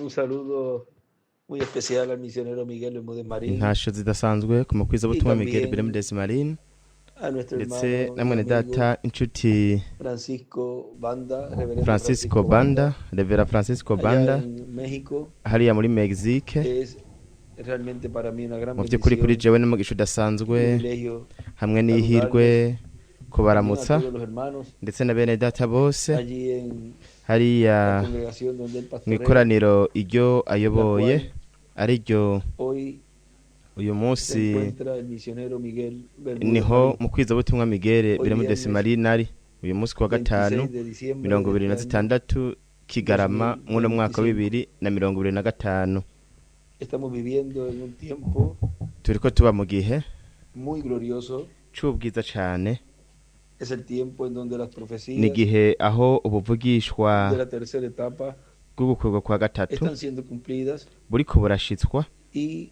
Un saludo muy especial al misionero Miguel Bermúdez Marín intasho zidasanzwe ku mukwizabutumwa Miguel Bermúdez Marín a nuestro ndetse hermano na y mwene amigo data inshuti Francisco Banda, reverendo Francisco Francisco Banda, Revera Francisco allá Banda en México. hariya muri Mexique. Es realmente para mí una gran Mu by'ukuri kuri bendición, jewe n'umugisha udasanzwe privilegio hamwe n'ihirwe también a kubaramutsa todos los hermanos ndetse na bene data bose allí en la hariya congregación donde él mu pastorea. ikoraniro iryo ayoboye ari ryo Hoy uyu se munsi encuentra el misionero Miguel Bermúdez niho Marín. mu kwizabutumwa Miguel Hoy Bermúdez viernes Marín ari uyu munsi kuwa gatanu 26 de diciembre de este año 26 Kigarama mw'uno mwaka wa 2025 estamos viviendo en un tiempo turiko tuba mu gihe muy glorioso. c'ubwiza cane. Es el tiempo en donde las Ni profecías gihe aho ubuvugishwa de la tercera etapa bw'ugukurwa kwa gatatu están siendo cumplidas buriko burashitswa, y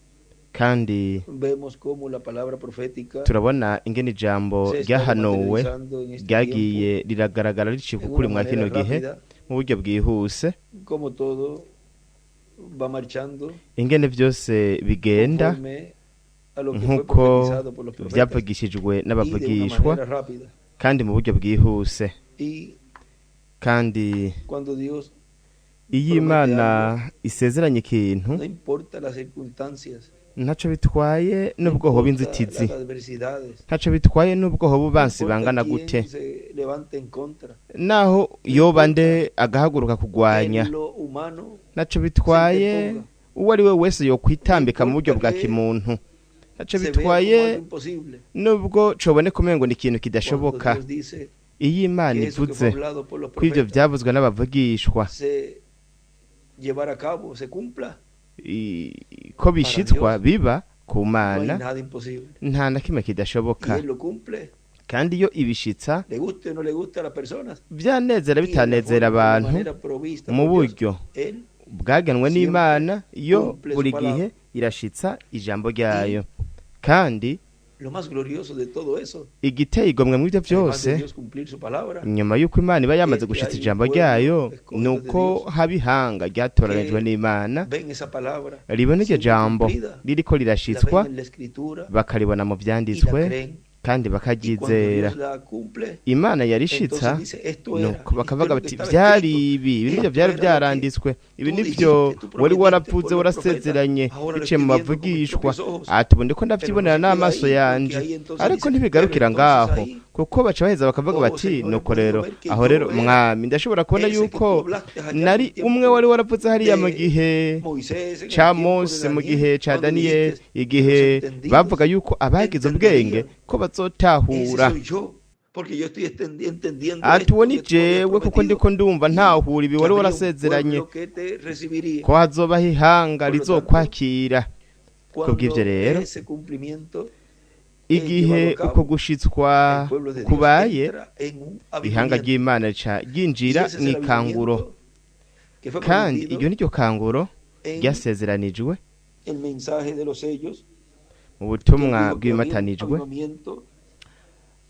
kandi vemos cómo la palabra profética turabona ingene ijambo se está ryahanuwe materializando en este ryagiye tiempo riragaragara riciye en ukuri una mwa kino manera gihe rápida, mu buryo bwihuse, como todo va marchando ingene vyose bigenda conforme a lo que fue nk'uko profetizado por los profetas vyavugishijwe y de una n'abavugishwa manera rápida. kandi mu buryo bwihuse. Y Kandi cuando Dios iyo Imana isezeranye ikintu no importa las circunstancias, ntaco bitwaye no n'ubwo hoba importa inzitizi, las adversidades, ntaco bitwaye n'ubwo hoba no ubansi importa bangana quién gute, se levante en contra, naho yoba nde agahaguruka kugwanya, en lo humano ntaco bitwaye se interponga. uwo ari we wese yokwitambika mu buryo bwa kimuntu, ntaco Se ve como bitwaye algo imposible. nubwo coboneka umengo ni ikintu Cuando kidashoboka. Dios dice Iyo Imana que eso que fue ivuze hablado por los ko ivyo profetas vyavuzwe n'abavugishwa se llevara a cabo, se cumpla, ko bishitswa biba ku no hay Mana, nada imposible. nta na kimwe Y kidashoboka. Él lo cumple, Kandi iyo ibishitsa le guste o no le guste a las personas. vyanezera Y de la bitanezera forma, de la abantu manera provista mu por Dios, buryo Él bwagenwe siempre n'Imana, yo cumple su buri palabra. gihe irashitsa ijambo ryayo. Kandi lo más glorioso de todo eso, igiteye igomwe mu byo además de byose, Dios cumplir su palabra, nyuma y'uko Imana iba yamaze es que gushitsa hay un ijambo pueblo ryayo, escogido de nuko Dios haba ihanga ryatoranijwe que n'Imana ven esa palabra ribona iryo siendo jambo cumplida, ririko la rirashitswa, ven en la escritura bakaribona mu y la vyanditswe creen. kandi Y cuando bakaryizera. Dios la cumple, Imana entonces yarishitsa, dice, esto era, nuko esto bakavuga es lo que bati estaba vyari escrito, ibi nivyo esto vyari era lo que vyaranditswe, ibi tú nivyo dijiste, tú wari prometiste waravuze por los profetas, warasezeranye ahora lo biciye mu estoy viendo con mis bavugishwa. propios ojos. Ati ubu ndiko Pero no ndavyibonera se queda n'amaso ahí, porque yanje. ahí entonces Ariko dice, ntibigarukira pero entonces ngaho, ahí, kuko baca baheza bakavuga oh bati Señor, he nuko podido rero ver que aho yo rero era mwami ndashobora kubona ese que tú yuko hablaste allá en nari el umwe tiempo wari waravuze hariya mu de gihe Moisés, en el ca tiempo de Mose, mu Daniel, gihe ca cuando Daniyeli, dijiste, igihe los entendidos bavuga yuko abagize ubwenge entenderían. ko Ese bazotahura. soy yo, porque yo estoy entendiendo Ati esto uwo ni que tú habías jewe kuko prometido, ndiko ndumva y ntahura ibi que wari habría un warasezeranye pueblo que te recibiría. ko hazobaho ihanga Por lo tanto, rizokwakira. Kubw'ivyo cuando rero ese cumplimiento igihe llevado a uko cabo, gushitswa el pueblo de Dios kubaye, entra en un ihanga avivamiento. ry'Imana rica Y ryinjira ese es el mw'ikanguro, avivamiento que fue kandi prometido iryo niryo kanguro en ryasezeranijwe el mensaje de los sellos, mu que butumwa dijo que había un bw'ibimatanijwe, avivamiento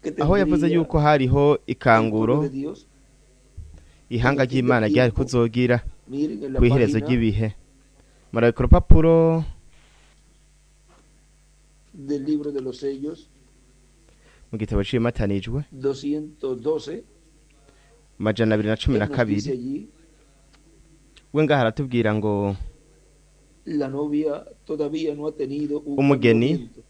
que aho yavuze tendría yuko hariho el ikanguro pueblo de Dios. ihanga ry'Imana ryari kuzogira Miren en la kw'iherezo página ry'ibihe. Murabika urupapuro del libro de los sellos mu gitabo c'ibimatanijwe 212, amajana 212. nos dice allí, We ngaha aratubwira ngo la novia todavía no ha tenido un umugeni avivamiento.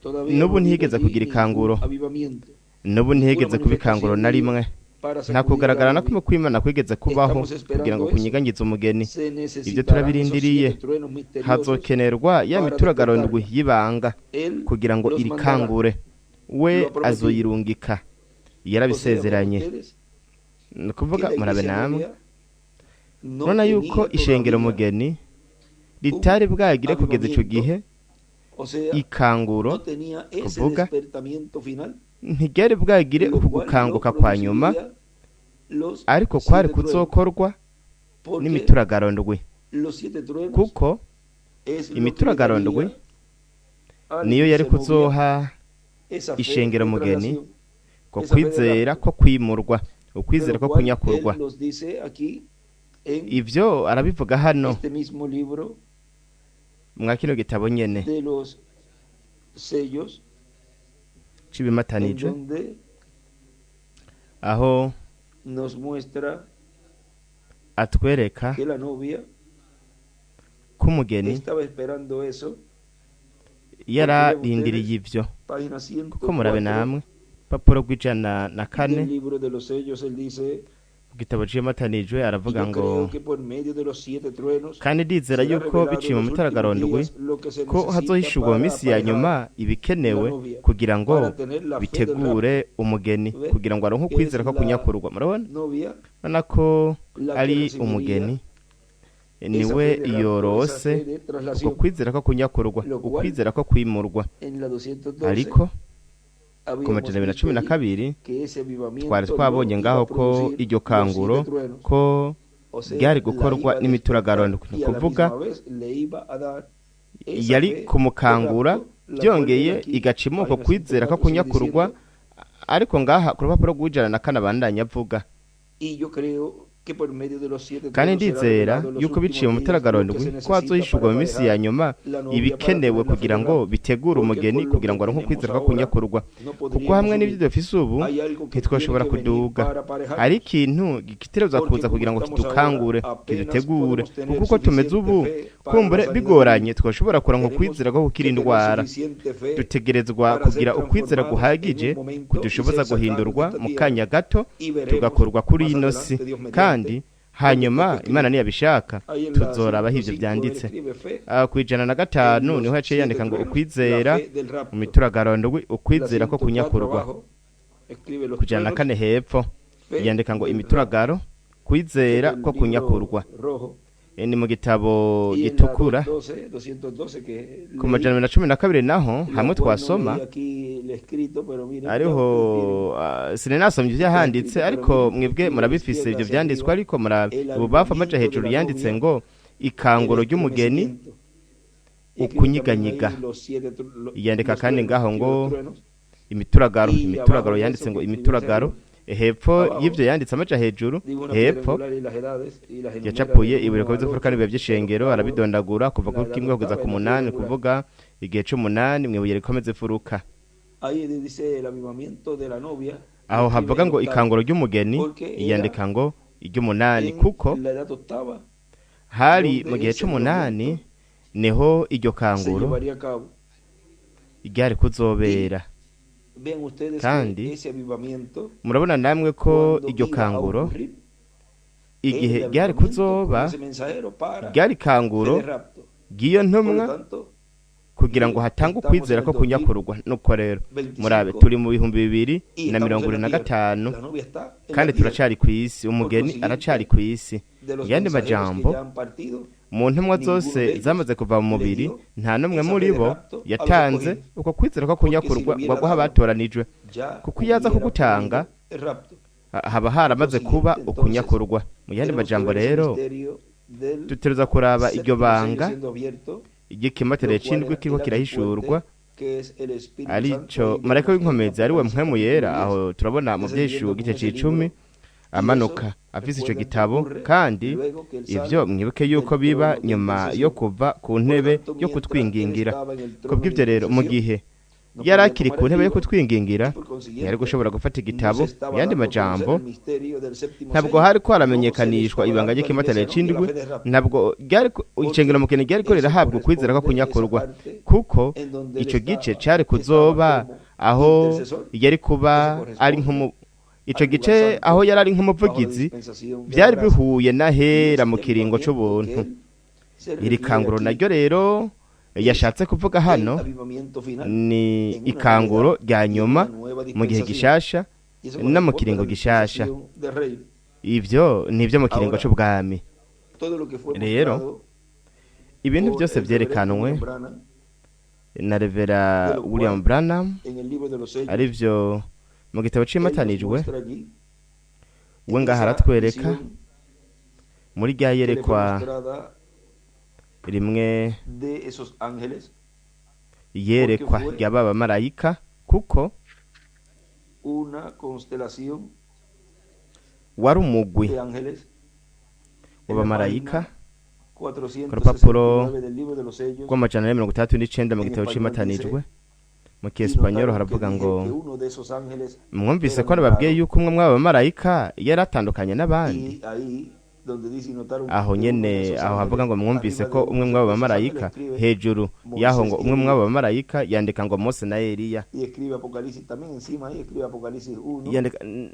Todavía n'ubu no ha habido ntiyigeze allí kugira ningún ikanguro, avivamiento. n'ubu ntiyigeze kuba ikanguro na rimwe. Para Nta sacudir kugaragara la na novia. kumwe kw'Imana kwigeze kubaho Estamos esperando kugira ngo eso. kunyiganyize umugeni. Se Ibyo necesitarán turabirindiriye. esos 7 truenos misteriosos Hazokenerwa ya para mituragarondwi despertarla. y'ibanga Él kugira ngo los iri mandará. kangure. We Lo ha prometido. azoyirungika, O sea, yarabisezeranye. ustedes, Ni que ukuvuga la murabe iglesia namwe novia no nona tenía yuko ishengero todavía mugeni ritari bwagire kugeza ico gihe o sea, ikanguro, no tenía ese kuvuga despertamiento final, ntigere bwagire lo uku cual gukanguka lo kwa nyuma, produciría los ariko kwari 7 truenos, kuzokorwa porque n'imituragaro los 7 truenos kuko es lo que imituragaro le daría a la niyo yari iglesia novia kuzoha esa fe ishengero de mugeni traslación, ko esa fe de kwizera rapto, ko kwimurwa, de ukwizera lo ko cual kunyakurwa. él nos dice aquí en ivyo arabivuga hano este mismo libro mwa kino gitabo nyene de los sellos, en c'ibimatanijwe donde aho nos muestra atwereka que la novia k'umugeni estaba esperando eso. yararindiriye ivyo Página kuko murabe 104 namwe papuro rw'ijana na del kane libro de los sellos, él dice: ku gitabo c'ibimatanijwe "Y aravuga yo ngo creo que por medio de los 7 truenos kandi ndizera será yuko revelado biciye en mu los mitaragarondwi últimos días lo que se ko necesita hazohishurwa mu para minsi ya aparejar nyuma ibikenewe la novia, kugira ngo para tener la fe del bitegure umugeni Ve? kugira ngo aronke ukwizera ko Es la kunyakurwa murabona novia urabona ko la que ari recibiría umugeni esa niwe fe de rapto, esa yorose fe de uko traslación. kwizera ko kunyakurwa Lo cual, ukwizera ko kwimurwa En la 212 ariko ku habíamos majana abiri na visto cumi na allí kabiri que ese avivamiento twari no twabonye iba ngaho a ko producir iryo los kanguro 7 truenos. ko O sea, ryari la gukorwa iba a n'imituragaro despertar ni y a la ukuvuga misma vez le iba a dar esa yari fe kumukangura del rapto, la cual byongeye viene aquí, igacimuka página kwizera ko 104 sigue kunyakurwa diciendo: ariko ngaha ku rupapuro rw'ijana na kane abandanya avuga "Y yo creo que por medio de los 7 kandi truenos será ndizera revelado en los yuko biciye mu últimos días lo que mitaragarondwi se ko necesita hazohishurwa para mu minsi aparejar ya nyuma la novia ibikenewe para tener la fe kugira del ngo rapto. bitegure Porque umugeni con lo kugira que ngo aronke tenemos ukwizera ko ahora kunyakurwa no kuko podríamos hamwe subir. n'ibyo dufise ubu Hay algo que ntitwashobora tiene que venir kuduga para aparejarnos. hari ikintu gitegerezwa Porque kuza como kugira ngo estamos kidukangure ahora, apenas kidutegure podemos tener kuko uko tumeze ubu suficiente fe para kumbure la sanidad bigoranye divina. twashobora kuronka Tenemos ukwizera ko gukira que tener indwara suficiente fe dutegerezwa para ser kugira ukwizera transformados guhagije en un momento kudushoboza y ser guhindurwa sacados de mu esta kanya gato y veremos tugakurwa kuri más ino adelante, si Dios mediante, kandi hanyuma imana niyabishaka ahí en la tuzorabaho ivyo 105 él vyanditse escribe fe ku ijana na gatanu en niho los yaciye 7 yandika ngo truenos, ukwizera la fe del rapto. mu mituragarondwi La ukwizera ko 104 kunyakurwa abajo escribe los ku ijana na truenos, kane hepfo fe yandika ngo del imituragaro kwizera rapto, ko el libro kunyakurwa rojo. ni mu gitabo Y en la gitukura 212 que ku majana abiri na cumi na kabiri naho la hamwe cual no twasoma leí aquí el escrito, pero miren, ariho sinenasomye ivyo yahanditse ariko mwebwe murabifise ivyo vyanditswe ariko ububafu amaja hejuru yanditse ngo ikanguro ry'umugeni ukunyiganyiga yandika kandi ngaho ngo imituragaro yanditse ngo imituragaro hepfo y'ivyo yanditse amaja hejuru hepfo yacapuye ibureko bizofurukana ibihe vy'ishengero arabidondagura kuva kuri kimwe kugeza ku munani kuvuga igihe c'umunani mwibuye rikomeze furuka aho havuga ngo ikanguro ry'umugeni yandika ngo iry'umunani kuko hari mu gihe c'umunani niho iryo kanguro ryari kuzobera kandi murabona namwe ko iryo kanguro igihe ryari kuzoba ryari kanguro ry'iyo ntumwa kugira ngo hatange ukwizera ko kunyakurwa nuko rero murabe turi mu 2025 kandi turacari ku isi umugeni aracari ku isi yandi majambo mu ntumwa zose zamaze kuva mu mubiri nta numwe muri bo yatanze uko kwizera ko kunyakurwa ngo guha abatoranijwe kuko yaza kugutanga haba haramaze kuba ukunyakurwa mu yandi majambo rero duteruza kuraba iryo banga igikimatere c'indwi kiriko kirahishurwa arico marayika w'inkomezi ari we mpwemu yera aho turabona mu vyeshu gice c'icumi amanuka afise ico gitabo kandi ivyo mwibuke yuko biba nyuma yo kuva ku ntebe yo kutwingingira kubw'ivyo rero mu gihe yari akiri ku ntebe yo kutwingingira yari gushobora gufata igitabo yandi majambo ntabwo hari ko haramenyekanishwa ibanga ry'ikimatane c'indwi ntabwo ryari icengero mukene ryari ko rirahabwa ukwizera ko kunyakurwa kuko ico gice cari kuzoba aho yari kuba ari ico gice aho yari ari nk'umuvugizi byari bihuye n'ahera mu kiringo c'ubuntu iri kanguro naryo rero yashatse kuvuga hano ni ikanguro rya nyuma mu gihe gishasha no mu kiringo gishasha ivyo nivyo mu kiringo c'ubwami rero ibintu byose vyerekanwe na Revera William Branham arivyo mu gitabo c'imatanijwe we ngaha aratwereka muri rya yerekwa rimwe yerekwa ry'ababa marayika kuko wari umugwi w'abamarayika ku rupapuro rw'amajana ane mirongo itandatu n'icenda mu gitabo c'imatanijwe mu kiespanyol haravuga ngo mwumvise ko nababwiye yuko umwe mw'abo bamarayika yari atandukanye n'abandi. Aho nyene aho havuga ngo mwumvise ko umwe mw'abo bamarayika, hejuru yaho ngo umwe mw'abo bamarayika yandika ngo Mose na Eliya.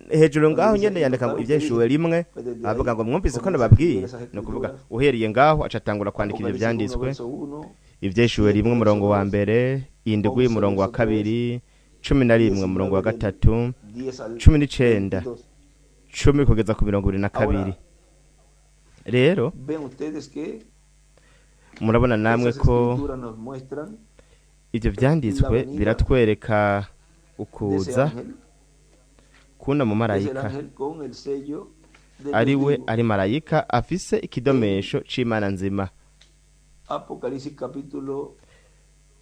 Hejuru ngaho nyene yandika ngo ivyeshuwe rimwe, havuga ngo mwumvise ko nababwiye, no kuvuga uhereye ngaho acatangura kwandika ivyo vyanditswe. Ivyeshuwe rimwe umurongo wa mbere, indwi umurongo wa kabiri, 11 umurongo wa gatatu, 19 10 kugeza ku 22. Rero murabona namwe ko ivyo vyanditswe biratwereka ukuza kuna mu marayika ari marayika afise ikidomesho c'Imana nzima.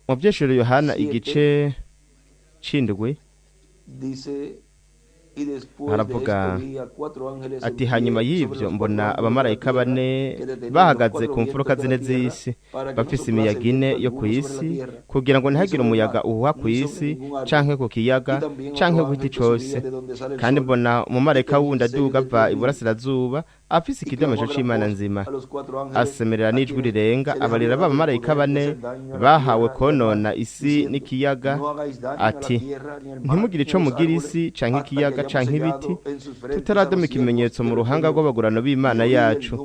Mu vyeshuro Yohana igice c'indwi haravuga ati hanyuma y'ivyo mbona abamarayika bane bahagaze ku mfuruka zine z'isi, bafise imiyaga ine yo kw'isi, kugira ngo ntihagire umuyaga uhuha kw'isi canke ku kiyaga canke ku giti cose. Kandi mbona umumarayika wundi aduga ava iburasirazuba afise ikidomesho c'Imana nzima, asemerera n'ijwi rirenga abarira b'abamarayika bane bahawe konona isi n'ikiyaga, ati ntimugire ico mugira isi canke ikiyaga canke ibiti, tutaradoma ikimenyetso mu ruhanga rw'abagurano b'Imana yacu.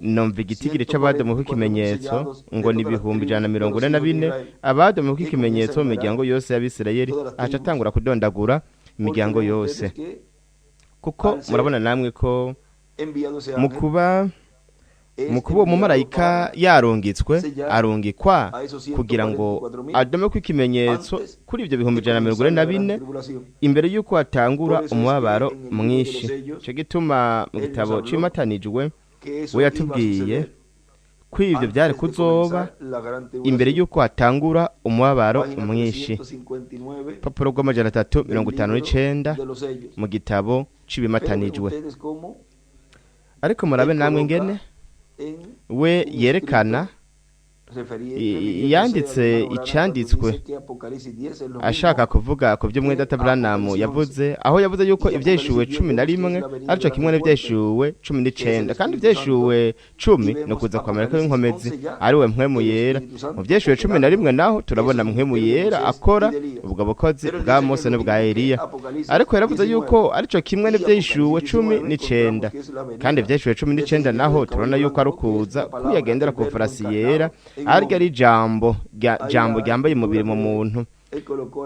Numva igitigiri c'abadomeho ikimenyetso ngo ni 144 abadomeho ikimenyetso mu miryango yose y'Abisirayeli. Aca atangura kudondagura imiryango yose, kuko murabona namwe ko mu kuba umumarayika arungikwa kugira ngo adome ko ikimenyetso kuri ivyo 144 imbere yuko atangura umubabaro mwinshi. Ico gituma mu gitabo c'imatanijwe we yatubwiye ko ivyo vyari kuzoba imbere yuko atangura umubabaro mwinshi. Papuro rw'amajana 359 mu gitabo c'ibimatanijwe. Ariko murabe namwe ngene we yerekana yanditse icanditswe ashaka kuvuga ku byo Mwenda Branham yavuze, aho yavuze yuko ivyeshuwe 11 arico kimwe n'ivyeshuwe 19, kandi ivyeshuwe 10 no kuza kwa Amerika y'inkomezi ari we mpwemu yera. Mu vyeshuwe 11 naho turabona mpwemu yera akora ubwo bukozi bwa Mose n'ubwa Eliya, ariko yaravuze yuko arico kimwe n'ivyeshuwe 19, kandi ivyeshuwe 19 naho turabona yuko ari kuza kuyagendera ku farasi yera, arya ari jambo ryambaye umubiri mu muntu.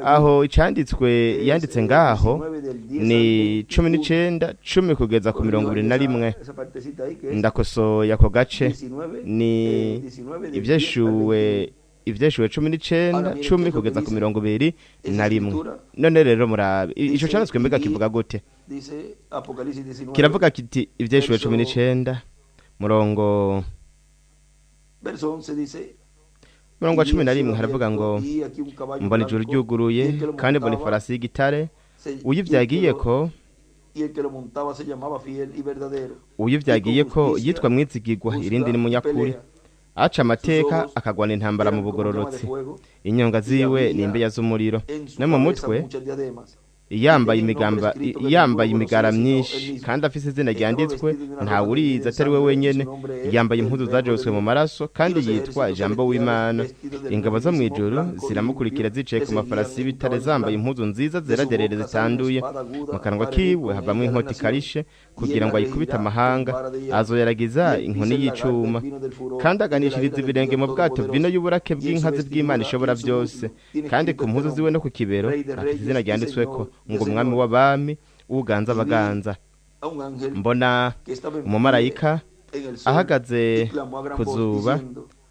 Aho icanditswe yanditse ngaho ni 19 10 kugeza ku 21. Ndakosoya ako gace ni ivyeshuwe 19 10 kugeza ku 21. None rero murabe ico canditswe mbega kivuga gute? Kiravuga kiti ivyeshuwe 19 murongo 11 haravuga ngo mbona ijuru ryuguruye kandi mbona ifarasi y'igitare, uyivyagiyeko yitwa mwizigirwa, irindi ni munyakuri, aca amateka akagwana intambara mu bugororotsi, inyonga ziwe ni imbeya z'umuriro, no mu mutwe yambaye imigara myinshi, kandi afise izina ryanditswe nta uriza atari we wenyene. Yambaye impuzu zajoswe mu maraso, kandi yitwa ijambo w'Imana. Ingabo zo mw'ijuru ziramukurikira zicaye ku mafarasi y'ibitare, zambaye impuzu nziza zera derere zitanduye. Mu kanwa kiwe havamwo inkota ikarishe, kugira ngo ayikubite amahanga. Azoyaragiza inkoni y'icuma, kandi aganishiriza ibirenge mu bwato vino y'uburake bw'inkazi bw'Imana ishobora byose. Kandi ku mpuzu ziwe no ku kibero afite izina ryanditsweko ngo umwami w'abami uganza abaganza. Mbona umumarayika ahagaze ku zuba,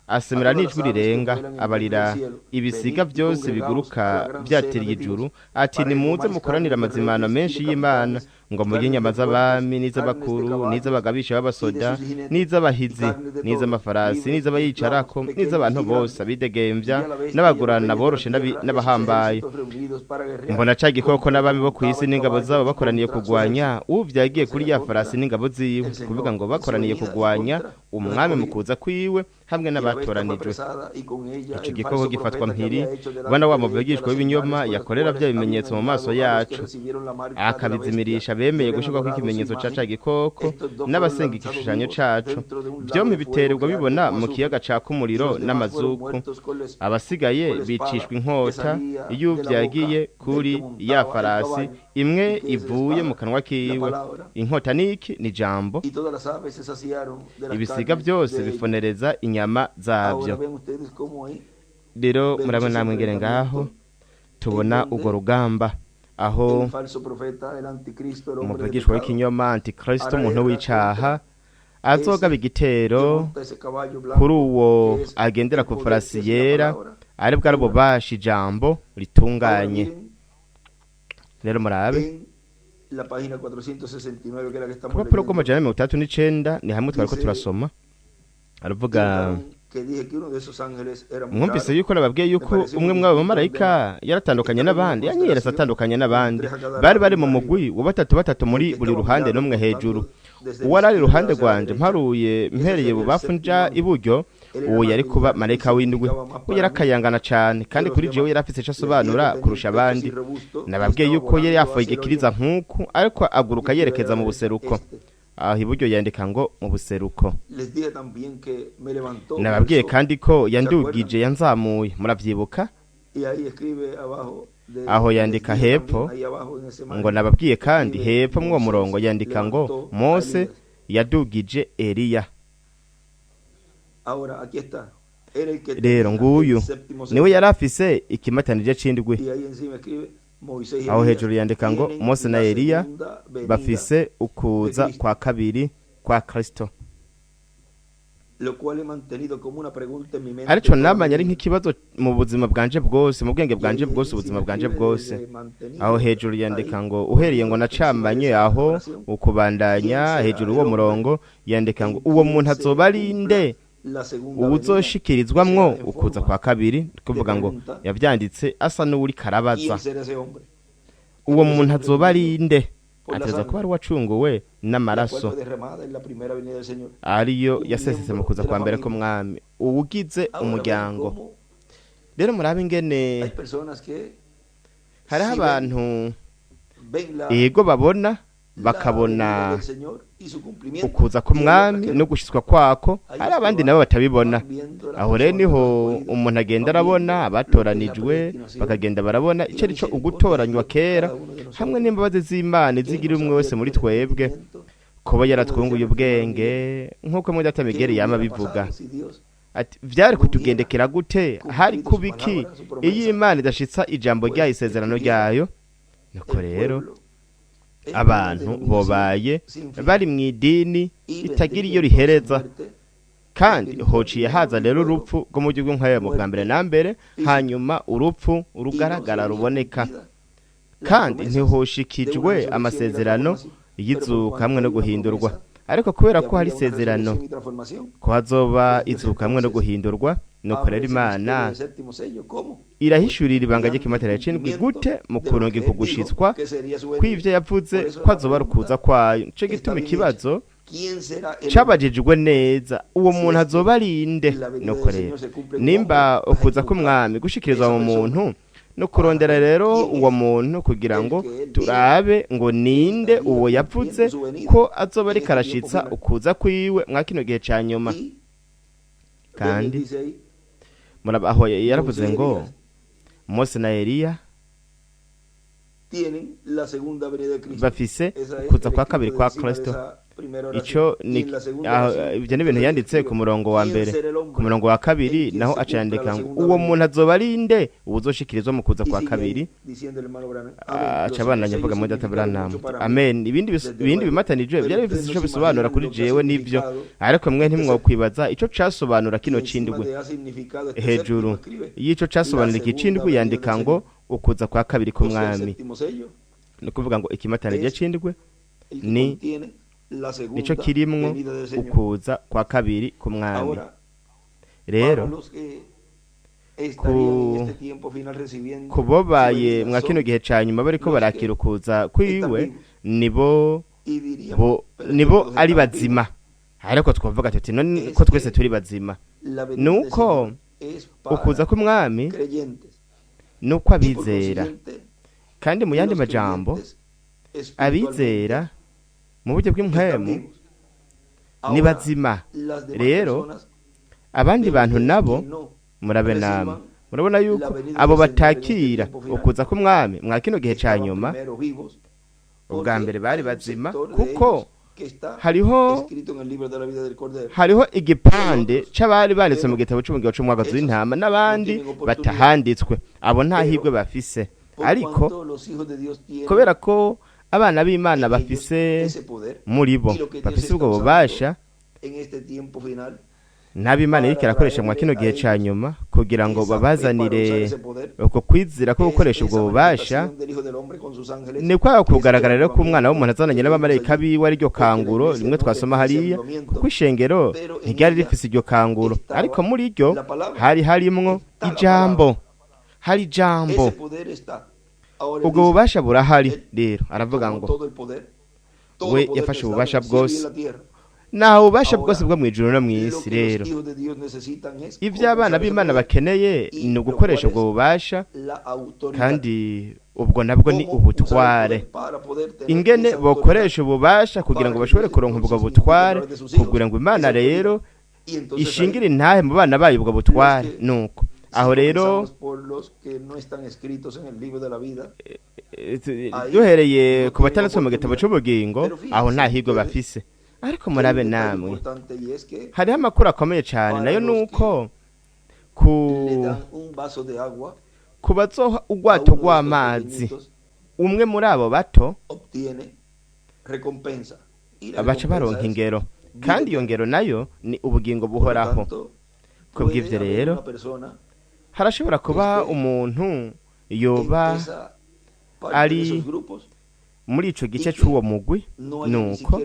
asemera n'ijwi rirenga, abarira ibisiga byose biguruka byatiriye ijuru, ati nimuze mukoranira amazimano menshi y'Imana ngo murye inyama z'abami n'iz'abakuru n'iz'abagabisha b'abasoda n'iz'abahizi n'iz'amafarasi n'iz'abayicarako n'iz'abantu bose abidegembya n'abagurana boroshe n'abahambaye. Mbona ca gikoko n'abami bo kw'isi n'ingabo zabo bakoraniye kugwanya uvyagiye kuri ya farasi n'ingabo ziwe, kuvuga ngo bakoraniye kugwanya umwami mu kuza kwiwe hamwe n'abatoranijwe. Ico gikoko gifatwa mpiri bana wa muvugishwa w'ibinyoma yakorera bya bimenyetso mu maso yacu, akabizimirisha bemeye gushirwa kw'ikimenyetso ca gikoko n'abasenga igishushanyo cacu. Vyompi biterwa bibona mu kiyaga caka umuriro n'amazuku. Abasigaye bicishwa inkota iyo uvyagiye kuri ya farasi imwe ivuye mu kanwa kiwe. Inkota niki ni jambo. Ibisiga byose bifonereza inyama zavyo. Rero murabona namwe ngere ngaho tubona ugo rugamba aho umuvugishwa w'ikinyoma antikristo umuntu w'icaha azogaba igitero kuri uwo agendera ku farasi yera ari bwo arububasha ijambo ritunganye. Rero murabe kurupapuro rw'amajana 39 ni hamwe twariko turasoma aravuga mwumvise yuko nababwiye yuko umwe mw'abo bamarayika yaratandukanye n'abandi, yanyeretse atandukanye n'abandi, bari mu mugwi wa batatu muri buri ruhande n'umwe hejuru. Uwari ari iruhande rwanje mparuye mpereye bubafu nja iburyo, uwo yari kuba marayika w'indwi. We yarakayangana cane kandi kuri jewe yarafise ico asobanura kurusha abandi. Nababwiye yuko yari yafoye igikiriza nk'uku ariko aguruka yerekeza mu buseruko. Aho iburyo yandika ngo mu buseruko. Nababwiye kandi ko yandugije yanzamuye, muravyibuka? Aho yandika hepfo ngo nababwiye kandi hepfo mwo murongo yandika ngo Mose yadugije Eliya. Rero nguyu niwe yarafise ikimatanije c'indwi. Aho hejuru yandika ngo Mose na Eliya bafise ukuza kwa kabiri kwa Kristo. Arico namanya ari nk'ikibazo mu buzima bwanje bwose, mu bwenge bwanje bwose, ubuzima bwanje bwose. Aho hejuru yandika ngo uhereye ngo nacamanye aho ukubandanya hejuru uwo murongo yandika ngo uwo muntu azoba arinde ubuzoshikirizwamwo ukuza kwa kabiri, kuvuga ngo yavyanditse asa n'uri karabaza. Uwo muntu azoba arinde ateza kuba ari wacunguwe n'amaraso ariyo yasesetse mu kuza kwa mbere ko mwami uwugize umuryango. Rero murabe ingene hariho abantu yego babona bakabona ukuza k'umwami no gushitswa kwako, hari abandi nabo batabibona. Aho rero niho umuntu agenda arabona abatoranijwe bakagenda barabona ico arico ugutoranywa kera hamwe n'imbabazi z'Imana zigira umwe wese muri twebwe, kuba yaratwunguye ubwenge nk'uko muri data Migeri yama bivuga ati vyari kutugendekera gute, hari kubiki iyo Imana idashitsa ijambo ryayo isezerano ryayo. Nuko rero abantu bobaye bari mw'idini itagira iyo rihereza, kandi hociye haza rero urupfu rwo mu gihugu nk'aya mu bwa mbere na mbere, hanyuma urupfu urugaragara ruboneka, kandi ntihoshikijwe amasezerano y'izuka hamwe no guhindurwa. Ariko kubera ko hari isezerano ko hazoba izuka hamwe no guhindurwa, nuko rero Imana irahishurira ibanga ry'ikimatera c'indwi gute mu kuronga kugushitswa kw'ivyo yavuze ko azoba rukuza kwayo. Nico gituma ikibazo cabajijwe neza, uwo muntu azoba arinde. Nuko rero nimba ukuza k'umwami gushikirizwa mu muntu no kurondera rero uwo muntu kugira ngo turabe ngo ninde uwo yavuze ko azoba ari karashitsa ukuza kwiwe mwa kino gihe ca nyuma. Kandi aho yaravuze ngo Mose na Eliya bafise ukuza kwa kabiri kwa Kristo. Ico ni ivyo ni ibintu yanditse ku murongo wa mbere. Ku murongo wa kabiri naho acandika ngo uwo muntu azoba arinde ubuzoshikirizwa mu kuza kwa kabiri. Acabana nyavuga mu data Branham. Amen. Ibindi bimatanijwe byari bifise ico bisobanura kuri jewe nivyo, ariko mwe ntimwo kwibaza ico casobanura kino cindwe. Hejuru yico casobanura ikicindwe yandika ngo ukuza kwa kabiri k'umwami. No kuvuga ngo ikimatanije cindwe nico kirimwo ukuza kwa kabiri k'umwami. Rero kubobaye mwa kino gihe ca nyuma bariko barakira ukuza kwiwe nibo ari bazima. Ariko twavuga tuti none ko twese turi bazima, nuko ukuza k'umwami nuko abizera, kandi mu yandi majambo abizera mu buryo bw'impwemu ni bazima. Rero abandi bantu nabo murabe namwe murabona yuko abo batakira ukuza k'umwami mwa kino gihe ca nyuma ubwa mbere bari bazima, kuko hariho igipande c'abari banditse mu gitabo c'ubugingo c'umwagazi w'intama n'abandi batahanditswe. Abo nta higwe bafise, ariko kubera ko abana b'Imana bafise muri bo bafise ubwo bubasha, n'ab'Imana iriko irakoresha mwa kino gihe ca nyuma kugira ngo babazanire uko kwizera ko gukoresha ubwo bubasha. Ni kwa kugaragara rero ko umwana w'umuntu azananye n'abamarayika biwe ari ryo kanguro rimwe twasoma hariya, kuko ishengero ntiryari rifise iryo kanguro, ariko muri ryo hari harimwo ijambo, hari ijambo. Ubwo bubasha burahari. Rero aravuga ngo we yafashe ububasha bwose, naho ububasha bwose bwo mw'ijuru no mw'isi. Rero ivyo abana b'Imana bakeneye ni ugukoresha ubwo bubasha, kandi ubwo nabwo ni ubutware. Ingene bokoresha ububasha kugira ngo bashobore kuronka ubwo butware, kugira ngo Imana rero ishingire intahe mu bana bayo ubwo butware. Nuko aho rero duhereye ku batanditswe mu gitabo c'ubugingo, aho nta higwe bafise. Ariko murabe namwe hariho amakuru akomeye cyane, nayo nuko ku bazoha ugwato rw'amazi umwe muri abo bato baca baronka ingero, kandi iyo ngero nayo ni ubugingo buhoraho. Kubw'ivyo rero harashobora kuba umuntu yoba ari muri ico gice c'uwo mugwi, nuko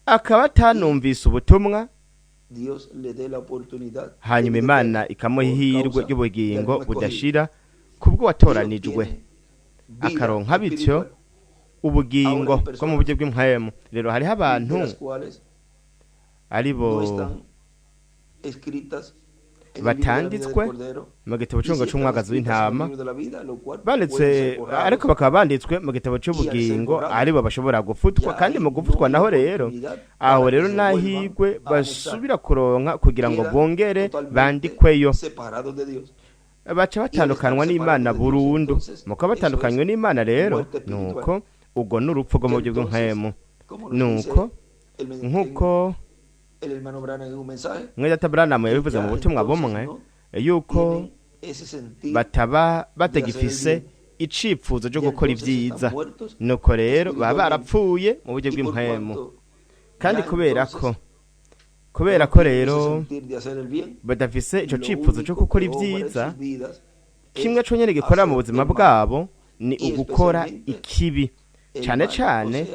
akaba atanumvise ubutumwa, hanyuma Imana ikamuha ihirwe ry'ubugingo budashira kubwo watoranijwe, akaronka bityo ubugingo bwo mu buryo bw'impwemu. Rero hariho abantu aribo batanditswe mu gitabo c'umwagazi w'intama, banditswe ariko bakaba banditswe mu gitabo c'ubugingo, aribo bashobora gufutwa. kandi mu gufutwa naho rero aho rero nahigwe basubira kuronka kugira ngo bongere bandikweyo, baca batandukanwa n'Imana burundu. Muko batandukanywe n'Imana rero nuko ubwo n'urupfu rwo mu buryo bw'impwemu. Nuko nkuko Mwedata Branham yabivuze mu butumwa bumwe yuko bataba batagifise icipfuzo cyo gukora ibyiza, nuko rero baba barapfuye mu buryo bw'impwemu. Kandi kubera ko rero badafise ico cipfuzo cyo gukora ibyiza, kimwe cyo nyene gikora mu buzima bwabo ni ugukora ikibi. Cyane cyane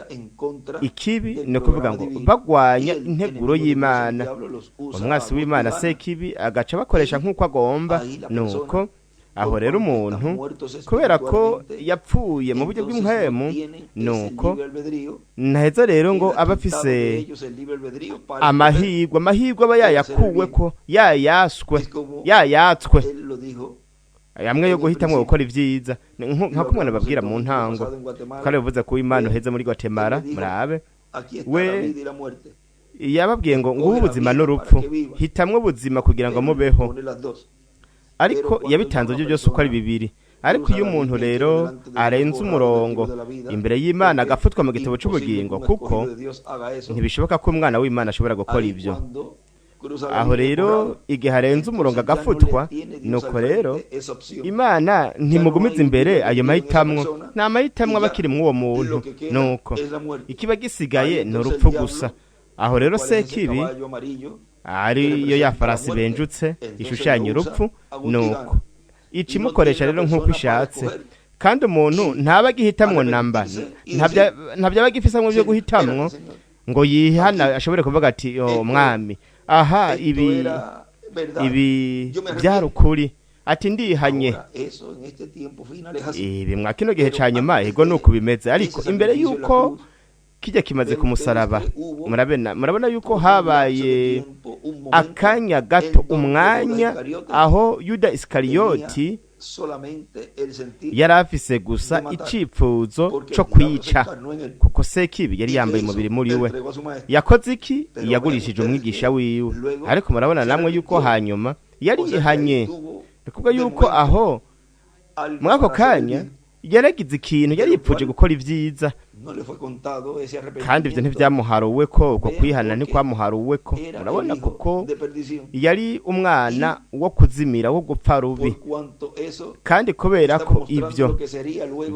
ikibi ni ukuvuga ngo bagwanya integuro y'Imana. Umwasi w'Imana Sekibi agaca bakoresha nk'uko agomba. Nuko aho rero umuntu kubera ko yapfuye mu buryo bw'impwemu, nuko ntaheza rero ngo aba afise amahirwe aba yayakuwe ko yayatswe yamwe yo guhitamwe gukora ibyiza. Nka kumwe nababwira mu ntango kandi bivuze ko Imana uheze muri Guatemala, murabe we yababwiye ngo ngubu ubuzima n'urupfu, hitamwe ubuzima kugira ngo mubeho. Ariko yabitanze byo byose uko ari bibiri. Ariko iyo umuntu rero arenze umurongo imbere y'Imana agafutwa mu gitabo c'ubugingo, kuko ntibishoboka ko umwana w'Imana ashobora gukora ibyo. Aho rero igihe arenze umurongo agafutwa, nuko rero Imana ntimugumiza imbere ayo mahitamwo. nta mahitamwo abakiri mu uwo muntu, nuko ikiba gisigaye ni urupfu gusa. Aho rero Sekibi ariyo ya farasi benjutse ishushanya urupfu, nuko ikimukoresha rero nk'uko ishatse, kandi umuntu ntaba agihitamwo namba ntabyo aba agifisamwo byo guhitamwo ngo yihana ashobore kuvuga ati mwami aha ibi byari ukuri ati ndihanye ibi mwa kino gihe ca nyuma ego nuko bimeze ariko imbere yuko kijya kimaze kumusaraba murabona yuko habaye akanya gato umwanya aho Yuda Iskariyoti yari afise gusa icipfuzo co kwica kuko Sekibi yari yambaye umubiri muri we yakoze iki yagurishije umwigisha wiwe ariko murabona namwe yuko hanyuma yari yihanye kuko yuko aho mwako kanya yaragize ikintu yari yipfuje gukora ibyiza kandi ibyo ntibyamuharuwe ko kwihana ntikwamuharuwe ko urabona kuko yari umwana wo kuzimira wo gupfa rubi kandi kubera ko ibyo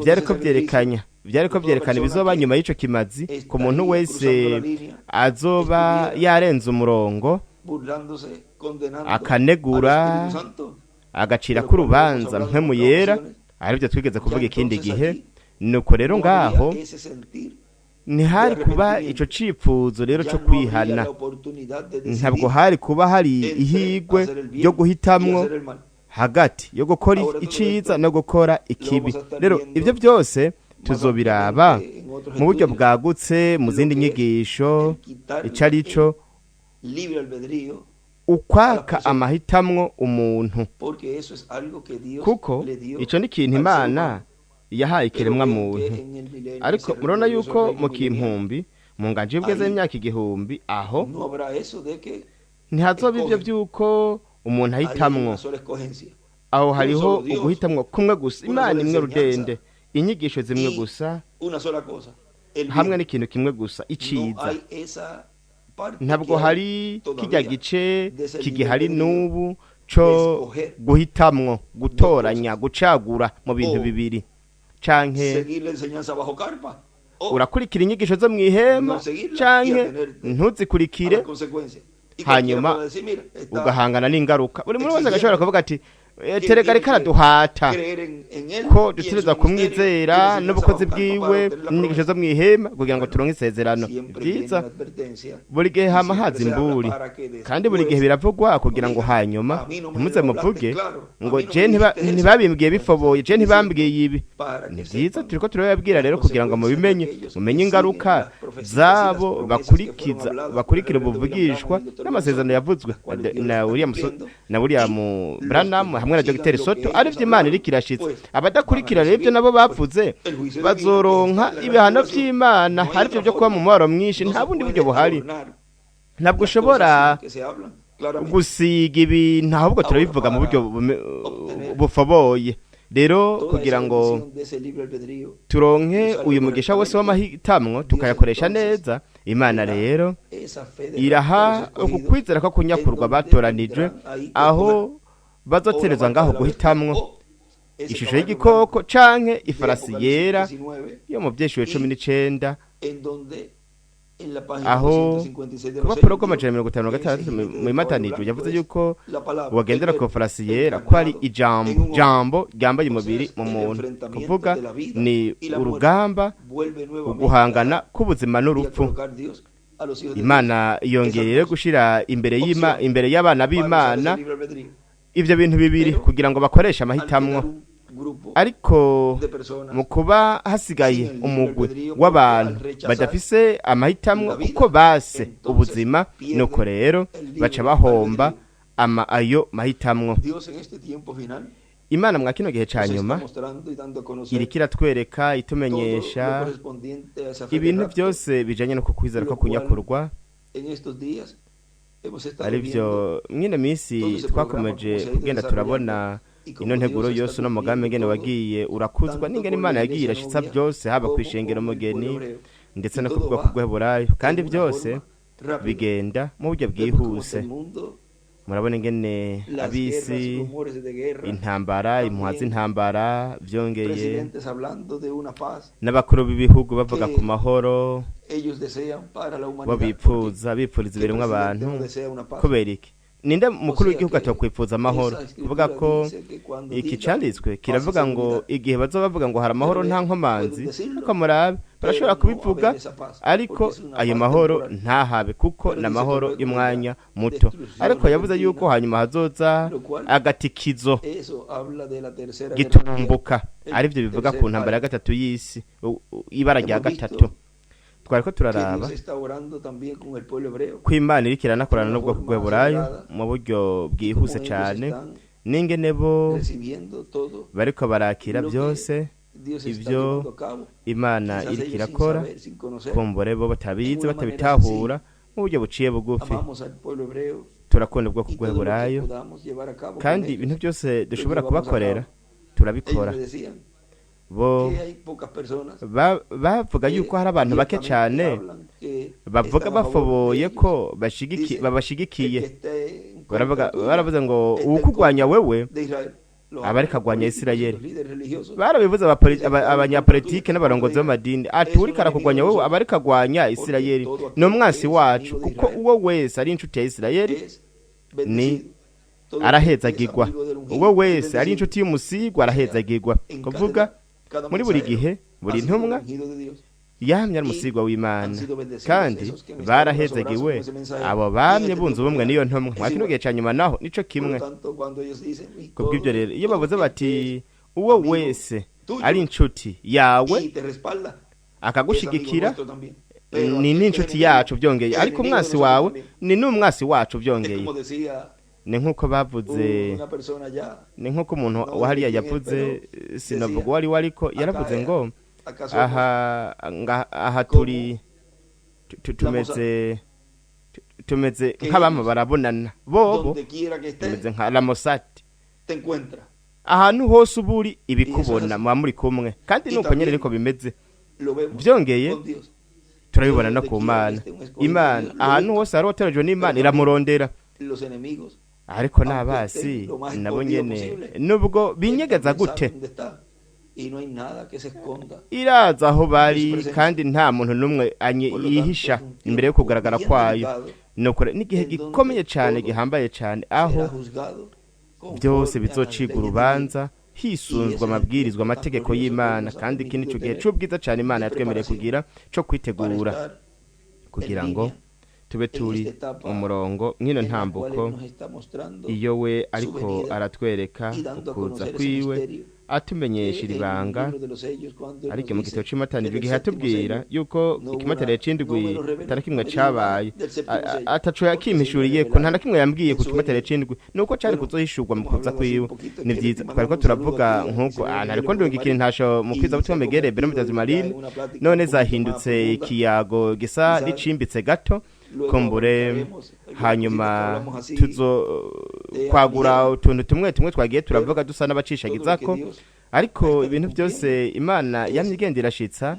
byari ko byerekana ibizoba nyuma y'icyo kimazi ku muntu wese azoba yarenze umurongo akanegura agacira k'urubanza mpemu yera aribyo twigeze kuvuga ikindi gihe nuko rero ngaho ntihari kuba ico cipfuzo rero cyo kwihana ntabwo hari kuba hari ihigwe ryo guhitamwo hagati yo gukora iciza no gukora ikibi rero ibyo byose tuzobiraba mu buryo bwagutse mu zindi nyigisho icarico ukwaka amahitamwo umuntu kuko ico ni kintu Imana yahaye ikiremwa muntu ariko murona yuko mu kimpumbi mu nganje bweze y'imyaka igihumbi aho ntihazoba ibyo byuko umuntu ahitamwo aho hariho uguhitamwo kumwe gusa Imana imwe rudende inyigisho zimwe gusa hamwe n'ikintu kimwe gusa iciza ntabwo hari kijya gice kigihari n'ubu cyo guhitamwo gutoranya gucagura mu bintu bibiri canke urakurikira inyigisho zo mwihema canke ntuzikurikire hanyuma ugahangana n'ingaruka buri muntu wese agashobora kuvuga ati terega reka araduhata ko dutegerezwa kumwizera n'ubukozi bwiwe n'inyigisho zo mwihema kugira ngo turonke isezerano byiza buri gihe hama haza imburi kandi buri gihe biravugwa kugira ngo hanyuma ntimuze muvuge ngo je ntibabimbwiye bifoboye je ntibambwiye ibi ni byiza turiko turababwira rero kugira ngo mumenye ingaruka zabo bakurikira ubuvugishwa n'amasezerano yavuzwe na William Branham hamwe na Dr. Soto arivyo Imana iri kirashitse abadakurikira rero ibyo nabo bavuze bazoronka ibihano by'Imana harivyo byo kuba mu mubaro mwinshi nta bundi buryo buhari ntabwo ushobora gusiga ibintu ahubwo turabivuga mu buryo bufoboye rero kugira ngo turonke uyu mugisha wose w'amahitamwo tukayakoresha neza Imana rero iraha ukukwizera ko kunyakurwa batoranijwe aho bazoterezwa ngaho guhitamwo ishusho y'igikoko canke ifarasi yera yo mu byeshuwe 19 aho kuba Poro kw'amajana 56 mu imatanijwe yavuze yuko wagendera ku farasi yera ko ari ijambo ryambaye umubiri mu muntu kuvuga ni urugamba uguhangana k'ubuzima n'urupfu Imana yongereye gushira imbere y'abana b'Imana ibyo bintu bibiri kugira ngo bakoreshe amahitamwo ariko mu kuba hasigaye umugwi w'abantu badafise amahitamwo kuko base ubuzima nuko rero baca bahomba ayo mahitamwo Imana mwa kino gihe ca nyuma irikira twereka itumenyesha ibintu byose bijanye no kukwizera ko kunyakurwa arivyo mwine misi twakomeje kugenda turabona ino nteguro yose no mugambe ngene wagiye urakuzwa n'ingene Imana yagiye irashitsa byose haba kwishengera umugeni ndetse no kuvuga ku bw'Heburayo kandi byose bigenda mu buryo bwihuse murabona ingene abisi intambara impuhazi intambara byongeye n'abakuru b'ibihugu bavuga ku mahoro bipfuriza ibiremwa abantu kubera iki ninde mukuru w'igihugu atokwifuza amahoro kuvuga ko iki cyanditswe kiravuga ngo igihe bazoba bavuga ngo hari amahoro nta nkomanzi ariko murabe barashobora kubivuga ariko ayo mahoro ntahabe kuko ni amahoro y'umwanya muto ariko yavuze yuko hanyuma hazoza agatikizo gitumbuka aribyo bivuga ku ntambara ya gatatu y'isi ibara rya gatatu twari ko turaraba ko Imana iriko iranakorana n'ubwoko bw'Eburayo mu buryo bwihuse cyane n'ingene bo bariko barakira byose ibyo Imana iriko irakora kumbure bo batabizi batabitahura mu buryo buciye bugufi. Turakunda ubwoko bw'Eburayo kandi ibintu byose dushobora kubakorera turabikora. Bo bavuga yuko hari abantu bake cyane bavuga bafoboye ko babashigikiye, baravuze ngo uwukugwanya wewe aba ariko agwanya Isirayeli. Barabivuze abanyapolitike n'abarongozi b'amadini ati uriko arakugwanya wewe aba ariko agwanya Isirayeli, ni umwansi wacu, kuko uwo wese ari inshuti ya Isirayeli ni arahezagirwa, uwo wese ari inshuti y'umusigwa arahezagirwa. Kuvuga muri buri gihe buri ntumwa yamye ari umusigwa w'Imana kandi barahezagiwe, abo bamye bunze ubumwe niyo ntumwa. Mwakino gihe cyanyuma naho nico kimwe. Kubw'ibyo rero iyo bavuze bati uwo wese ari inshuti yawe akagushigikira ni n'inshuti yacu byongeye, ariko umwasi wawe ni n'umwasi wacu byongeye. Ni nkuko bavuze, ni nkuko umuntu wahariya yavuze, sinavuga wari wariko yaravuze ngo aha turi tumeze nk'abama barabonana, bobo tumeze nka Ramosati, ahantu hose uburi ibikubona muba muri kumwe, kandi nuko nyene ariko bimeze. Byongeye turabibona no ku Mana. Imana ahantu hose hari waterajwe n'Imana iramurondera, ariko n'abasi nabo nyene nubwo binyegeza gute iraza aho bari, kandi nta muntu n'umwe yihisha imbere yo kugaragara kwayo. Nokore n'igihe gikomeye cyane gihambaye cyane aho byose bizociga urubanza hisunzwe amabwirizwa amategeko y'Imana, kandi iki nico gihe c'ubwiza cyane Imana yatwemereye kugira co kwitegura kugira ngo tube turi umurongo nk'ino ntambuko iyo we ariko aratwereka ukuza kwiwe atumenyesha ibanga. Ariko mu gitabo cy'Imatani igihe atubwira yuko ikimatare c'indwi tarakimwe cabaye ataco yakimpishuriye ko nta nakimwe yambwiye ku kimatare c'indwi, nuko cari kuzohishurwa mu kuza kwiwe. Ni byiza twariko turavuga nkuko ariko ndungikira ntasho mu kwiza butumwa megere bero mutazi marine, none zahindutse ikiyago gisa ricimbitse gato kumbure, hanyuma tuzo kwagura utuntu tumwe twagiye turavuga dusa n'abacishagizako. Ariko ibintu byose Imana yamye igenda irashitsa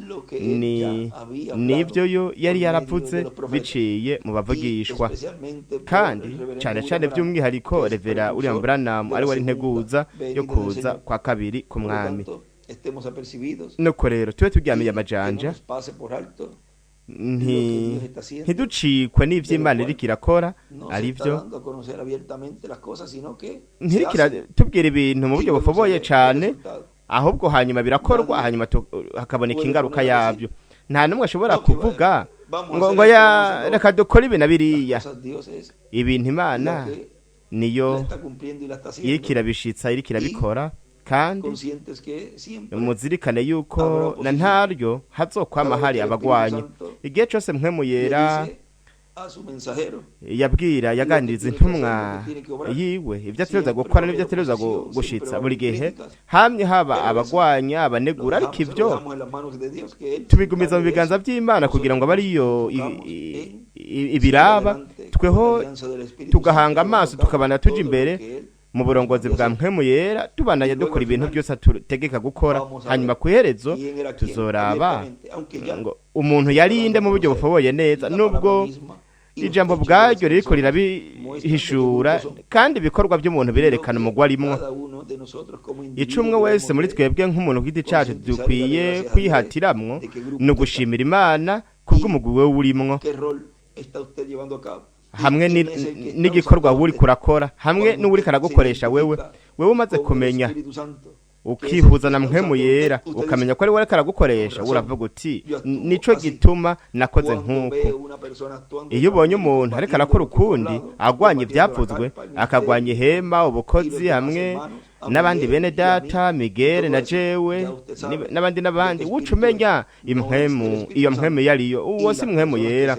nibyo yo yari yaravuze biciye mu bavugishwa, kandi cyane cyane by'umwihariko Revera William Branham ari wari integuza yo kuza kwa kabiri ku mwami. Nuko rero tube turyamiye amajanja ntiducikwe n'ivyo Imana iriko irakora, arivyo ntirikira tubwira ibintu mu buryo bufoboye cane, ahubwo hanyuma birakorwa, hanyuma hakaboneka ingaruka yabyo. Nta numwe ashobora kuvuga ngo ya reka dukora ibi na biriya. Ibintu Imana niyo iriko irabishitsa, iriko irabikora, kandi muzirikane yuko na ntaryo hazokwama hari abagwanya. Igihe cyose mpwemu yera yabwira yaganiriza intumwa yiwe ibyo ategereza gukora n'ibyo ategereza gushitsa, buri gihe hamye haba abagwanya abanegura, ariko ibyo tubigumiza mu biganza by'Imana kugira ngo abariyo ibiraba, tweho tugahanga amaso tukabana tuja imbere mu burongozi bwa mpwemu yera, tubanaye dukora ibintu byose tutegeka gukora. Hanyuma ku iherezo tuzoraba ngo umuntu yarinde mu buryo bufoboye neza, nubwo ijambo bwaryo ririko rirabihishura, kandi ibikorwa by'umuntu birerekana umugwa arimwo. Icumwe wese muri twebwe nk'umuntu giti cacu dukwiye kwihatiramwo ni ugushimira Imana kubw'umugwi we urimwo. hamwe n'igikorwa uri kurakora hamwe n'uri karagukoresha wewe umaze kumenya ukihuza na mpwemu yera ukamenya ko ari we karagukoresha uravuga uti nico gituma nakoze nk'uko. Iyo ubonye umuntu ariko arakora ukundi agwanya ibyavuzwe akagwanya ihema ubukozi hamwe n'abandi bene data Miguel na jewe n'abandi wuca umenya iyo mpwemu yariyo uwo si mpwemu yera.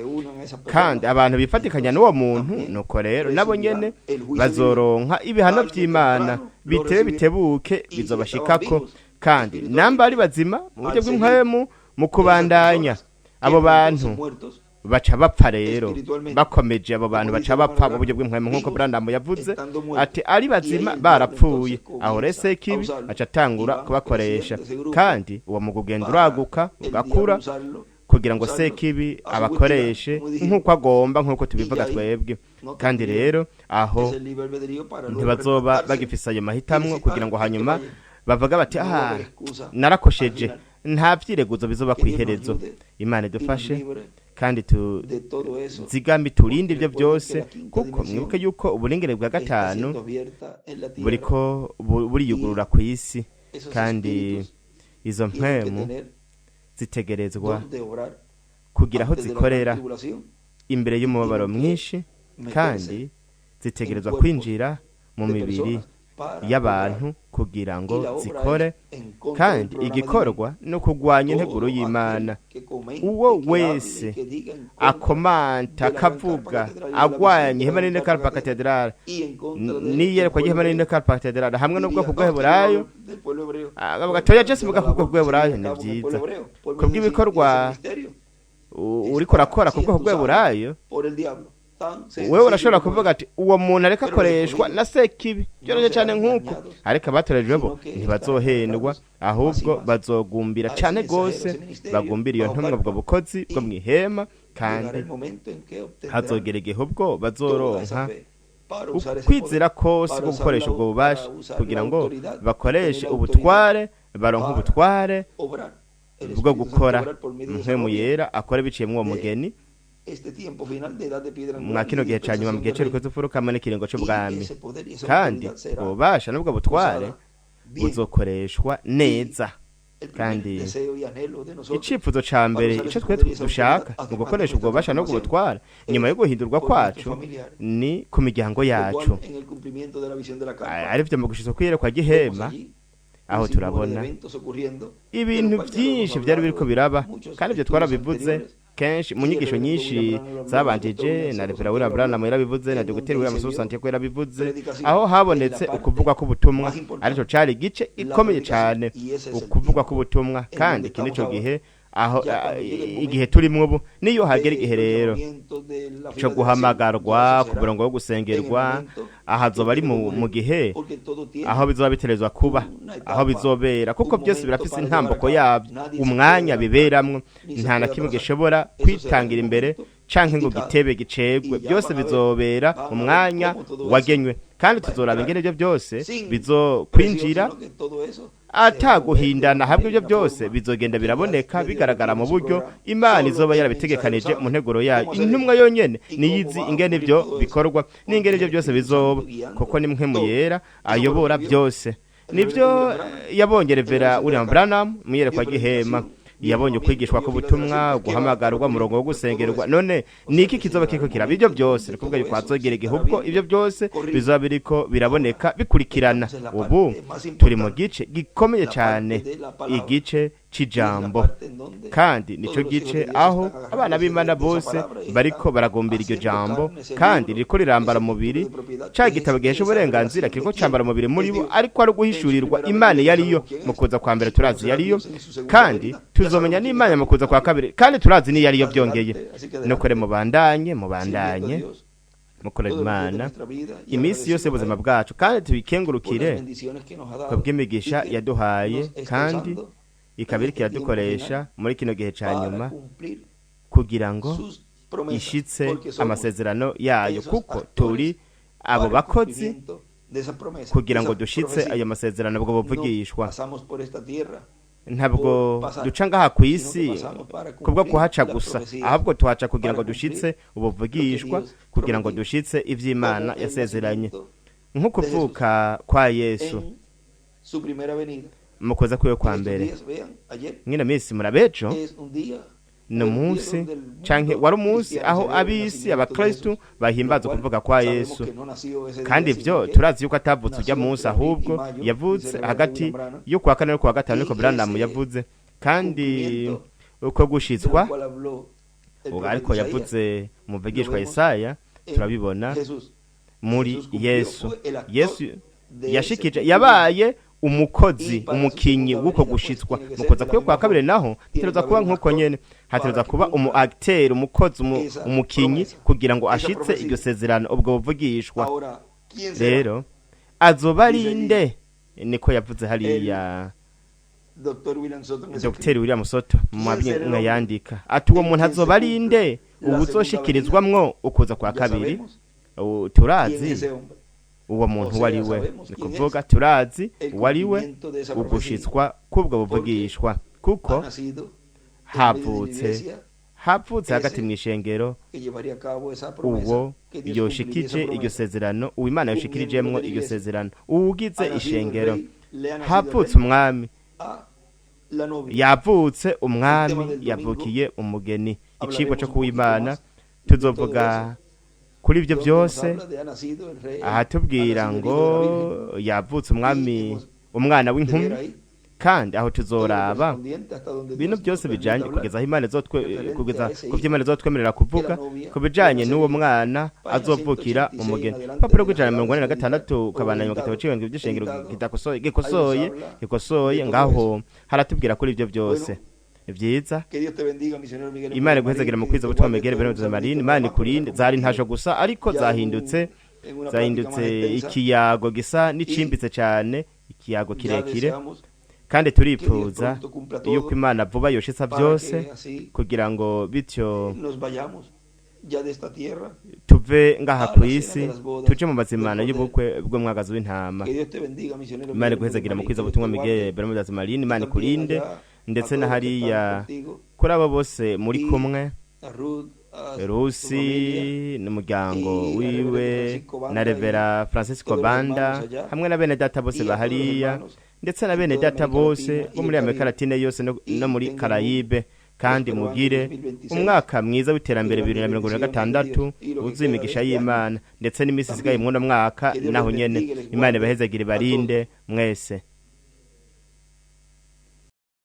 Kandi abantu bifatikanya n'uwo muntu nuko rero nabo nyene bazoronka ibihano by'Imana bitebuke bizobashikako. Kandi namba ari bazima mu buryo bw'impwemu mu kubandanya abo bantu baca bapfa rero bakomeje abo bantu baca bapfa mu buryo bw'impwemu nk'uko Branham yavuze ati ari bazima barapfuye. Aho rese kibi aca atangura kubakoresha kandi uwo mu kugenda uraguka ugakura kugira ngo sekibi abakoreshe nk'uko agomba nk'uko tubivuga twebwe. Kandi rero aho ntibazoba bagifise ayo mahitamwo kugira ngo hanyuma bavuga bati narakosheje. Nta vyireguzo bizoba kwiherezo. Imana idufashe kandi tuzigame turinde ibyo byose kuko mwibuke yuko uburingere bwa gatanu buriko buriyugurura ku isi kandi izo mpwemu zitegerezwa kugira aho zikorera imbere y'umubabaro mwinshi kandi zitegerezwa kwinjira mu mibiri y'abantu kugira ngo zikore. Kandi igikorwa no kugwanya integuro y'Imana. Uwo wese akomanta akavuga agwanya ihema n'inde Karpa Cathedral niyerekwa ihema n'inde Karpa Cathedral hamwe n'ubwoko bw'Heburayo agatoya Jesse mu bwoko bw'Heburayo ni byiza kubw'ibikorwa uriko rakora ku bwoko bw'Heburayo. Wewe urashobora kuvuga ati uwo muntu areka akoreshwa na sekibi byoroshye cyane nk'uko ariko abatorejwe bo ntibazohendwa ahubwo bazogumbira cyane gose bagumbira iyo ntumwa bwo bukozi bwo mwihema kandi hazogera igihe ubwo bazoronka ukwizera kose ko gukoresha ubwo bubasha kugira ngo bakoreshe ubutware baronka ubutware bwo gukora mpwemu yera akora biciye mu uwo mugeni mwa kino gihe ca nyuma mu gihe cyo kuzufurukamwe n'ikiringo cy'ubwami. Kandi ububasha n'ubwo butware buzokoreshwa neza. Kandi icifuzo ca mbere ico twe dushaka mu gukoresha ubwo bubasha n'ubwo butware nyuma yo guhindurwa kwacu ni ku miryango yacu ari byo mu gushitsa kwiyerekwa gihema. Aho turabona ibintu byinshi byari biriko biraba kandi byo twarabivuze kenshi mu nyigisho nyinshi zabanjije na Reverend William Branham yarabivuze na Dr. William Santiago yarabivuze. Aho habonetse ukuvugwa k'ubutumwa arico cari gice ikomeye cyane ukuvugwa k'ubutumwa kandi iki nico gihe aho igihe turimwo ubu niyo hagera igihe rero cyo guhamagarwa ku murongo wo gusengerwa ahazoba ari mu gihe aho bizoba biterezwa kuba aho bizobera kuko byose birafise intamboko yabyo umwanya biberamwo nta na kimwe gishobora kwitangira imbere canke ngo gitebe gicegwe byose bizobera umwanya wagenywe kandi tuzoraba ingene byo byose bizokwinjira ataguhindana habwe ibyo byose bizogenda biraboneka bigaragara mu buryo Imana izoba yarabitegekanije mu nteguro yayo. Intumwa yonyene niyizi ingene byo bikorwa n'ingene byo byose bizoba kuko ni mpwemu yera ayobora byose. Nivyo yabonye Reverend William Branham muyerekwa gihema yabonye ukwigishwa ko butumwa guhamagarwa murongo wo gusengerwa. None niki kizoba kiko kiraba ibyo byose nikuvuga yuko azogera igihubwo ibyo byose bizoba biriko biraboneka bikurikirana. Ubu turi mu gice gikomeye cyane igice c'ijambo kandi nico gice aho abana b'Imana bose bariko baragumbira iryo jambo kandi riko rirambara mubiri ca gitabo gihesha uburenganzira kiriko cambara mubiri muri bo ariko ari guhishurirwa Imana yariyo mu kuza kwa mbere turazi yariyo kandi tuzomenya n'Imana mu kuza kwa kabiri kandi turazi ni yariyo byongeye nuko re mubandanye mukorera Imana imisi yose ubuzima bwacu kandi tubikengurukire kubw'imigisha yaduhaye kandi ikabiri kiradukoresha muri kino gihe ca nyuma kugira ngo ishitse amasezerano yayo kuko turi abo bakozi kugira ngo dushitse ayo masezerano bwo buvugishwa ntabwo duca ngaha ku isi kubwo kuhaca gusa, ahubwo tuhaca kugira ngo dushitse ubuvugishwa, kugira ngo dushitse ivy'Imana yasezeranye, nko kuvuka kwa Yesu mu kuza kwiwe kwa mbere. Mwino minsi murabejo no munsi canke wari umunsi aho abisi abakristo bahimbaza kuvuga kwa Yesu, kandi ivyo turazi yuko atavutse ujya munsi, ahubwo yavutse hagati yo kwa kane no kwa gatanu, niko Branham yavuze. Kandi uko gushitswa ariko yavuze mu vugishwa Yesaya turabibona muri Yesu. Yesu yashikije yabaye umukozi, umukinyi wuko gushitswa. Mukoza kwiye kwa kabiri naho teroza kuba nkuko nyene, hateroza kuba umu acteur, umukozi, umukinyi, kugira ngo ashitse iryo sezerano, ubwo buvugishwa. Rero azobarinde, niko yavuze hariya Dr. William Soto mwabinga yandika ati uwo muntu azobarinde ubuzoshikirizwamwo ukuza kwa kabiri. Turazi uwo muntu wariwe, nikuvuga turazi wariwe ugushitswa kubwo buvugishwa, kuko havutse hagati mw'ishengero uwo yoshikije iryo sezerano, uw'Imana yoshikirijemwo iryo sezerano, uwugize ishengero. Havutse umwami, yavutse umwami, yavukiye umugeni. Icigwa cyo kuw'Imana tuzovuga kuri ibyo byose, aha tubwira ngo yavutse umwami, umwana w'inkumi, kandi aho tuzoraba bino byose bijanye kugeza aho Imana kugeza ku vy'Imana izotwemerera kuvuga ku bijanye n'uwo mwana azovukira umugeni. Papuro gw'ijana 46 kabandanya mu gitabo c'ibintu by'ishengero gikosoye ngaho haratubwira kuri ibyo byose. Vyiza, Imana guhezagira mu kwiza butumwa Miguel Bernardo Marini. Imana ikurinde, zari ntajo gusa ariko zahindutse ikiyago gisa n'icimbitse cyane, ikiyago kirekire, kandi turifuza yuko Imana vuba yoshitsa byose kugira ngo bityo tuve ngaha ku isi tuje mu mazimana y'ubukwe bw'umwagazi w'intama. Imana guhezagira mu kwiza butumwa Miguel Bernardo Marini. Imana ikurinde, ndetse na hariya kuri abo bose muri kumwe, Rusi n'umuryango wiwe na Revera Francisco Banda, hamwe na bene data bose bahariya, ndetse na bene data bose bo muri Amerika Latine yose no muri Karayibe. Kandi mugire umwaka mwiza w'iterambere 2026 uzimigisha y'Imana, ndetse n'imisi isigaye mw'uno mwaka naho nyene. Imana ibahezagire barinde mwese.